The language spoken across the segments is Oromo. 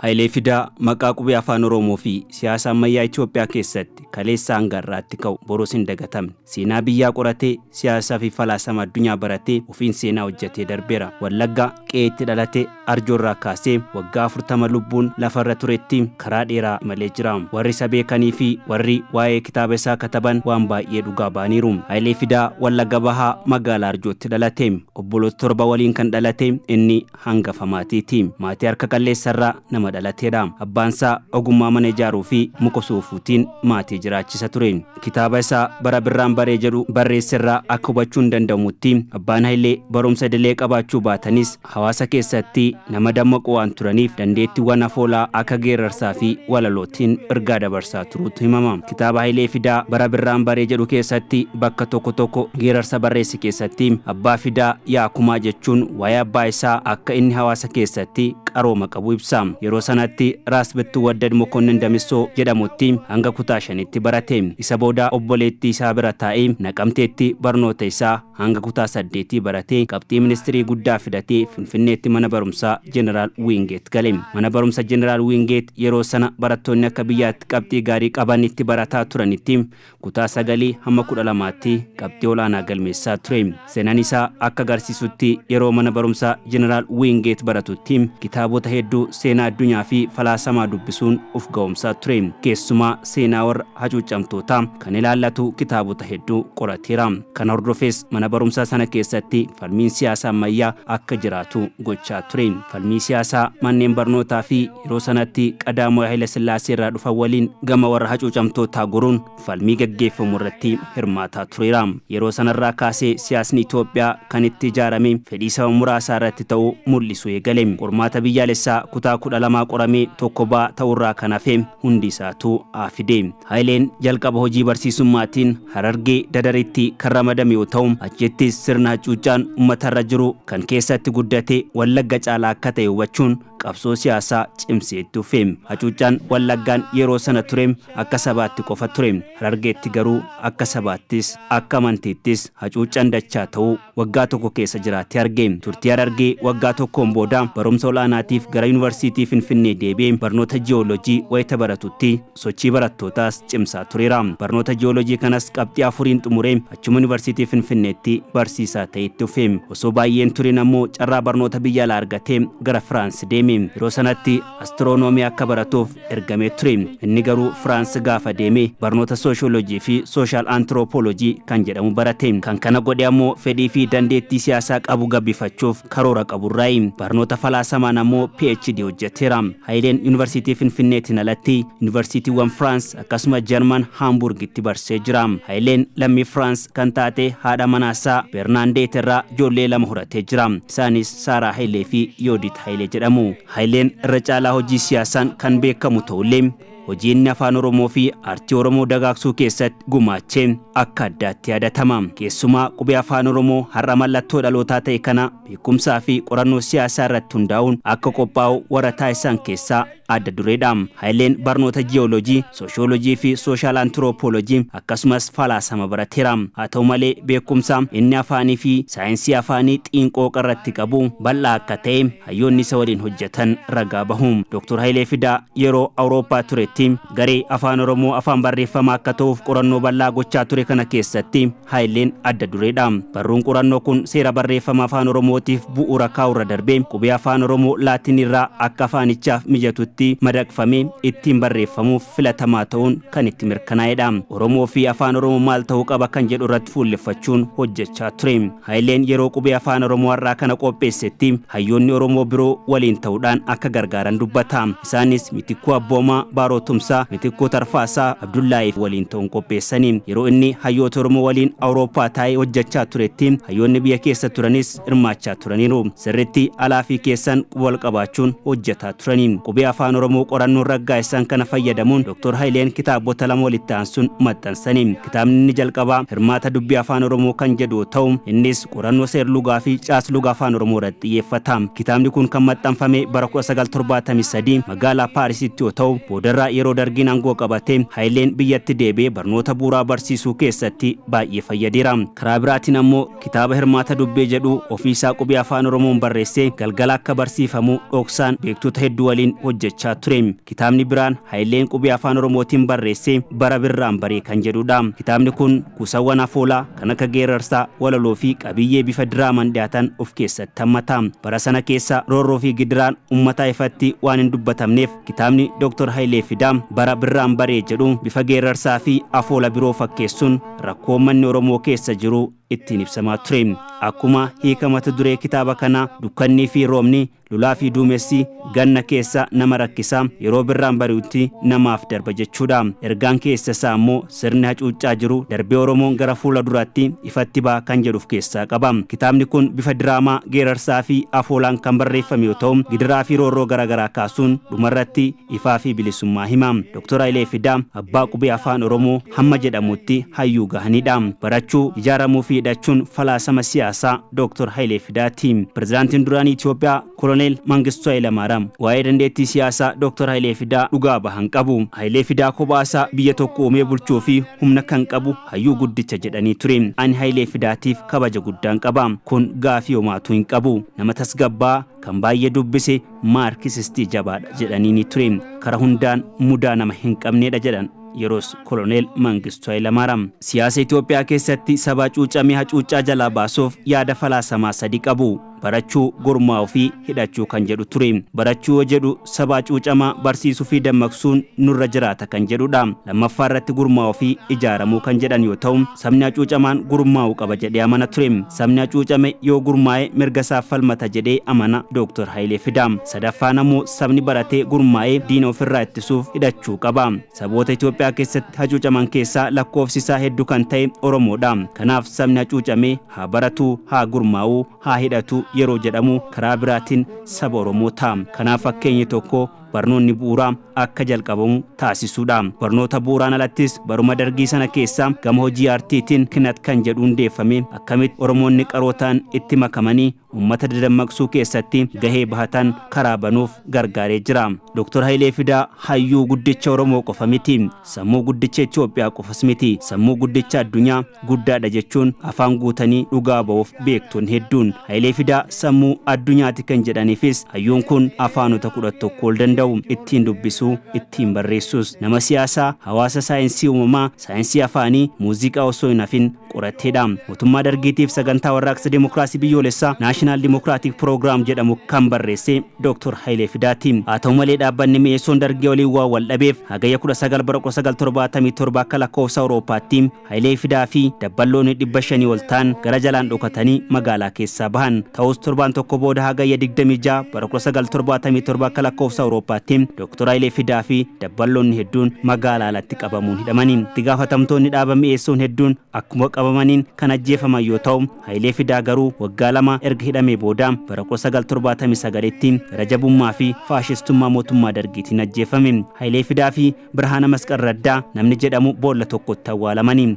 Hailee Fidaa maqaa qubee afaan Oromoo fi siyaasa ammayyaa Itoophiyaa keessatti kaleessa hanga har'aatti ka'u boros hin dagatamne. Seenaa biyyaa qoratee siyaasaa fi falaasama addunyaa baratee ofiin seenaa hojjetee darbeera. Wallaggaa qe'eetti dhalatee arjoorraa kaasee waggaa 40 lubbuun lafarra turetti karaa dheeraa malee jira. Warri isa beekanii fi warri waa'ee kitaaba isaa kataban waan baay'ee dhugaa baaniiru. Hailee Fidaa Wallagga Bahaa magaalaa Arjootti dhalate. Obboloota 7 waliin kan dhalate inni hangafa maatiiti. Maatii harka qalleessarraa nama dhalateedha. Abbaansaa ogummaa mana ijaaruu fi muka soofuutiin maatii jiraachisa ture. Kitaaba isaa bara birraan baree jedhu barreessirraa akka hubachuun danda'amutti abbaan Hailee barumsa idilee qabaachuu baatanis hawaasa keessatti nama dammaqoo waan turaniif dandeettiiwwan afoolaa akka geerarsaa fi walalootiin ergaa dabarsaa turuutu himama. Kitaaba Hailee Fidaa bara birraan baree jedhu keessatti bakka tokko tokko geerarsa barreesse keessatti abbaa Fidaa Yaakumaa jechuun waa'ee abbaa isaa akka inni hawaasa keessatti qarooma qabu ibsa. Yeroo sanatti Raas Bittuu Waddad Mokonnin Damissoo jedhamutti hanga kutaa 5tti barate. Isa booda obboleettii isaa bira taa'ee Naqamteetti barnoota isaa hanga kutaa 8tti barate. Qabxii ministirii guddaa fidatee Finfinneetti mana barumsaa Jeneraal Wingeet gale. Mana barumsa Jeneraal Wingeet yeroo sana barattoonni akka biyyaatti qabxii gaarii qaban itti barataa turanitti kutaa 9 hamma 12tti qabxii olaanaa galmeessaa ture. Seenaan isaa akka agarsiisutti yeroo mana barumsa Jeneraal Wingeet baratutti kitaabota hedduu seenaa addunyaa fi falaasamaa dubbisuun uf ga'umsaa ture. Keessumaa seenaa warra hacuucamtootaa kan ilaallatu kitaabota hedduu qorateera. Kana hordofees mana barumsaa sana keessatti falmiin siyaasaa ammayyaa akka jiraatu gochaa ture. Falmii siyaasaa manneen barnootaa fi yeroo sanatti Qadaamawaa Haile Sillaasee irraa dhufan waliin gama warra hacuucamtootaa goruun falmii gaggeeffamu irratti hirmaataa tureera. Yeroo sanarraa kaasee siyaasni Itoophiyaa kan itti ijaarame fedhii saba muraasaa irratti ta'uu mul'isu eegale. Qormaata biyyaalessaa kutaa 12 qoramee tokko baa ta'urraa kan hafe hundi isaatu afide. Haileen jalqaba hojii barsiisummaatiin Harargee Dadaritti kan ramadame yoo ta'u achittis sirna hacuuccaan uummatarra jiru kan keessatti guddate Wallagga caalaa akka ta'e hubachuun qabsoo siyaasaa cimseetti dhufe. Hacuuccaan Wallaggaan yeroo sana ture akka sabaatti qofa ture. Harargeetti garuu akka sabaattis akka amantiittis hacuuccaan dachaa ta'uu waggaa tokko keessa jiraatee arge. Turtii Harargee waggaa tokkoon booda barumsa olaanaatiif gara yuunivarsiitii Finfinnee deebi'ee barnoota jiyoolojii wayita baratutti sochii barattootaas cimsaa tureera. Barnoota jiyoolojii kanas qabxii 4 xumuree achuma yuunivarsiitii Finfinneetti barsiisaa ta'etti dhufe. Osoo baay'een turin ammoo carraa barnoota biyya alaa argatee gara Firaans deeme. Yeroo sanatti astiroonoomii akka baratuuf ergamee ture. Inni garuu Firaans gaafa deeme barnoota sooshoolojii fi sooshaal antiroopoolojii kan jedhamu barate. Kan kana godhe ammoo fedhii fi dandeettii siyaasaa qabu gabbifachuuf karoora qaburraayi. Barnoota falaasamaan ammoo PhD hojjeteera. Haileen yuunivarsiitii Finfinneetiin alatti yuunivarsiitiiwwan Firaans akkasuma Jarman Haamburgitti barsee jira. Haileen lammii Firaans kan taate haadha manaasaa Bernaandeet irraa ijoollee 2 horatee jira. Isaanis Saaraa Hailee fi Yoodit Hailee jedhamu. Haileen irra caalaa hojii siyaasaan kan beekamu ta'ullee hojii inni afaan Oromoo fi aartii Oromoo dagaagsuu keessatti gumaachee akka addaatti yaadatama. Keessumaa qubee afaan Oromoo har'a mallattoo dhalootaa ta'e kana beekumsaa fi qorannoo siyaasaa irratti hundaa'uun akka qophaa'u warra taasisan keessaa adda dureedha. Haileen barnoota jiyoolojii, sooshoolojii fi sooshaal antiroopoolojii akkasumas falaasama barateera. Haa ta'u malee beekumsaa inni afaanii fi saayinsii afaanii xiinqooqa irratti qabu bal'aa akka ta'e hayyoonni isa waliin hojjetan ragaa bahu. Dr. Hailee Fidaa yeroo Awurooppaa turetti garee afaan Oromoo afaan barreeffamaa akka ta'uuf qorannoo bal'aa gochaa ture kana keessatti Haileen adda dureedha. Barruun qorannoo kun seera barreeffama afaan Oromootiif bu'uura kaa'urra darbee qubee afaan Oromoo Laatiin irraa akka afaanichaaf mijatutti madaqfamee ittiin barreeffamuuf filatamaa ta'uun kan itti mirkanaa'edha. Oromoo fi afaan Oromoo maal ta'uu qaba kan jedhu irratti fuulleffachuun hojjechaa ture. Haileen yeroo qubee afaan Oromoo har'aa kana qopheessetti hayyoonni Oromoo biroo waliin ta'uudhaan akka gargaaran dubbata. Isaanis Mitikkuu Abboomaa, Baaroo Tumsaa, Mitikkuu Tarfaasaa, Abdullaahi waliin ta'uun qopheessaniin yeroo inni hayyoota Oromoo waliin Awurooppaa taa'ee hojjechaa turetti hayyoonni biyya keessa turanis hirmaachaa turaniiru. Sirriitti alaa fi keessan wal qabaachuun hojjetaa turaniin qubee afaan afaan oromoo qorannoo raggaasisan kana fayyadamuun Dr. Haileen kitaabota lama walitti aansuun maxxansanii. Kitaabni inni jalqabaa Hirmaata dubbii afaan oromoo kan jedhu ta'u innis qorannoo seer-lugaa fi caas-lugaa afaan oromoo irratti xiyyeeffata. Kitaabni kun kan maxxanfame bara 1973 magaalaa Paarisitti yoo ta'u boodarraa yeroo dargiin aangoo qabate Haileen biyyatti deebi'ee barnoota bu'uuraa barsiisuu keessatti baay'ee fayyadeera. Karaa biraatiin ammoo kitaaba Hirmaata dubbii jedhu ofiisaa qubee afaan oromoon barreessee galgala akka barsiifamu dhoksaan beektota hedduu waliin hojjechaa ture. Kitaabni biraan Haileen qubee afaan oromootiin barreessee bara birraan baree kan jedhudha. Kitaabni kun kuusawwan afoolaa kan akka geerarsaa, walaloo fi qabiyyee bifa diraamaan dhiyaatan of keessatti hammata. Bara sana keessa roorroo fi gidiraan uummataa ifatti waan hin dubbatamneef kitaabni Dr. Hailee Fidaa bara birraan baree jedhu bifa geerarsaa fi afoola biroo fakkeessuun rakkoo uummanni oromoo keessa jiru ittiin ibsamaa ture. Akkuma hiika mata duree kitaaba kana dukkannii fi roobni, lolaa fi duumessi ganna keessa nama rakkisa, yeroo birraan bari'utti namaaf darba jechuudha. Ergaan keessa isaa ammoo sirni hacuuccaa jiru darbee oromoon gara fuula duraatti ifatti ba'a kan jedhuuf keessaa qaba. Kitaabni kun bifa diraamaa, geerarsaa fi afoolaan kan barreeffame yoo ta'u gidiraa fi roorroo garaagaraa kaasuun dhumarratti ifaa fi bilisummaa hima. Dr. Hailee Fidaa abbaa qubee afaan oromoo hamma jedhamutti hayyuu gahanidha. Barachuu, ijaaramuu fi hidhachuun falaasama siyaasaa Dr. Hailee Fidaati. Pirezidaantiin duraanii Itoophiyaa Koloneel Mangistuu Hayilamaariyaam waa'ee dandeettii siyaasaa Dr. Hailee Fidaa dhugaa bahan qabu. Hailee Fidaa kophaa biyya tokko uumee bulchuu fi humna kan qabu hayyuu guddicha jedhanii ture. Ani Hailee Fidaatiif kabaja guddaan qaba. Kun gaafii homaatu hin qabu. Nama tasgabbaa kan baay'ee dubbise maarkisistii jabaadha jedhanii ni ture. Kara hundaan mudaa nama hin qabneedha jedhan yeroos Koloneel Mangistuu Hayilamaariyaam. Siyaasa Itoophiyaa keessatti saba cuucamee hacuuccaa jalaa baasuuf yaada falaasamaa sadi qabu. Barachuu, gurmaa'uu fi hidhachuu kan jedhu ture. Barachuu yoo jedhu saba cuucamaa barsiisuu fi dammaqsuun nurra jiraata kan jedhudha. Lammaffaa irratti gurmaa'uu fi ijaaramuu kan jedhan yoo ta'u sabni cuucamaan gurmaa'uu qaba jedhee amana ture. Sabni cuucame yoo gurmaa'e mirga isaaf falmata jedhee amana Dr. Hailee Fidaa. Sadaffaan ammoo sabni baratee gurmaa'ee diina ofirraa ittisuuf hidhachuu qaba. Saboota Itoophiyaa keessatti hacuucaman keessaa lakkoofsi isaa hedduu kan ta'e Oromoodha. Kanaaf sabni hacuucame haa baratu, haa gurmaa'u, haa hidhatu yeroo jedhamu karaa biraatiin saba Oromoo ta'a. Kanaaf fakkeenyi tokko barnoonni bu'uuraa akka jalqabamu taasisuudha. Barnoota bu'uuraan alattis baruma dargii sana keessa gama hojii aartiitiin kinat kan jedhu hundeeffame akkamitti Oromoonni qarootaan itti makamanii uummata dadammaqsuu keessatti gahee bahatan karaa banuuf gargaaree jira. Dr. Hailee Fidaa hayyuu guddicha Oromoo qofa miti. Sammuu guddicha Itoophiyaa qofas miti. Sammuu guddicha addunyaa guddaadha jechuun afaan guutanii dhugaa ba'uuf beektuun hedduun. Hailee Fidaa sammuu addunyaati kan jedhaniifis hayyuun kun afaanota 11 ol danda'u. Ittiin dubbisuu, ittiin barreessuus. Nama siyaasaa, hawaasa saayinsii uumamaa, saayinsii afaanii, muuziqaa osoo hin hafin qorateedha. Mootummaa dargiitiif sagantaa warraaqsa dimokiraasii biyyoolessaa Naashinaal Dimokiraatik Piroogiraam jedhamu kan barreesse Dr. Hailee Fidaati. Haa ta'u malee dhaabbanni mi'eessoon dargii waliin waa wal dhabeef hagayya 1977 akka lakkoofsa Awurooppaatti Hailee Fidaa fi dabballoonni 500 ol ta'an gara jalaan dhokatanii magaalaa keessaa bahan. Ta'us torbaan tokko booda hagayya 26 bara 1977 akka lakkoofsa Awurooppaatti Dr. Hailee Fidaa fi dabballoonni hedduun magaalaa alatti qabamuun hidhamanii. Itti gaafatamtoonni dhaaba mi'eessoon hedduun akkuma qabamaniin kan ajjeefaman yoo ta'u Hailee Fidaa garuu waggaa 2 erga hidhamee booda bara 1979tti gara jabummaa fi faashistummaa mootummaa dargiitiin ajjeefame. Hailee Fidaa fi Birhaana Masqal Raddaa namni jedhamu boolla tokkotti awwaalamanii.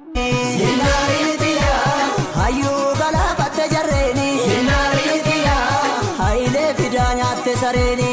Hailee Fidaa nyaatte sareeni.